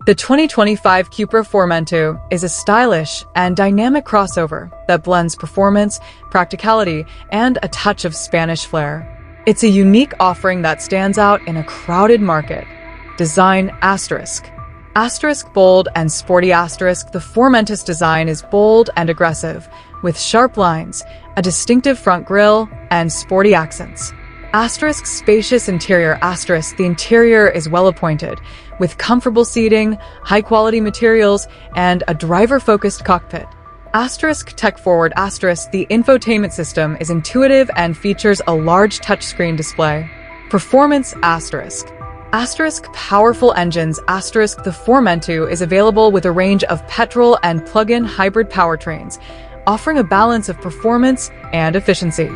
The 2025 Cupra FORMENTOR is a stylish and dynamic crossover that blends performance, practicality, and a touch of Spanish flair. It's a unique offering that stands out in a crowded market. Design asterisk. Asterisk bold and sporty asterisk. The FORMENTOR's design is bold and aggressive, with sharp lines, a distinctive front grille, and sporty accents. Asterisk spacious interior asterisk. The interior is well appointed, with comfortable seating, high-quality materials, and a driver-focused cockpit. Asterisk tech-forward asterisk. The infotainment system is intuitive and features a large touchscreen display. Performance asterisk. Asterisk powerful engines asterisk. The FORMENTOR is available with a range of petrol and plug-in hybrid powertrains, offering a balance of performance and efficiency.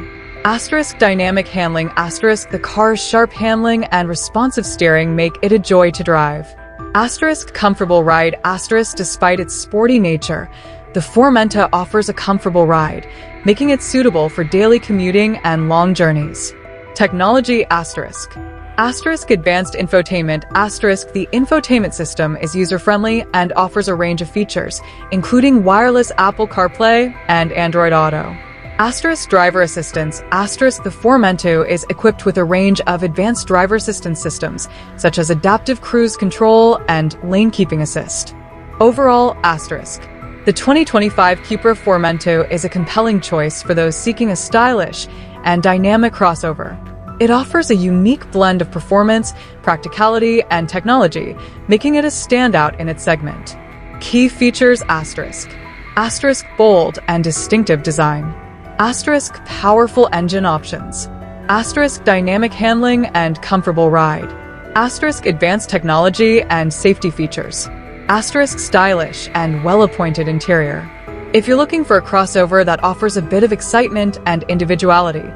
Asterisk dynamic handling asterisk. The car's sharp handling and responsive steering make it a joy to drive. Asterisk comfortable ride asterisk. Despite its sporty nature, the FORMENTOR offers a comfortable ride, making it suitable for daily commuting and long journeys. Technology asterisk. Asterisk advanced infotainment asterisk. The infotainment system is user-friendly and offers a range of features, including wireless Apple CarPlay and Android Auto. Asterisk driver assistance asterisk. The FORMENTOR is equipped with a range of advanced driver assistance systems, such as adaptive cruise control and lane keeping assist. Overall asterisk. The 2025 Cupra FORMENTOR is a compelling choice for those seeking a stylish and dynamic crossover. It offers a unique blend of performance, practicality, and technology, making it a standout in its segment. Key features asterisk. Asterisk bold and distinctive design. Asterisk powerful engine options. Asterisk dynamic handling and comfortable ride. Asterisk advanced technology and safety features. Asterisk stylish and well-appointed interior. If you're looking for a crossover that offers a bit of excitement and individuality,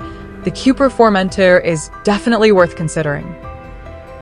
the Cupra FORMENTOR is definitely worth considering.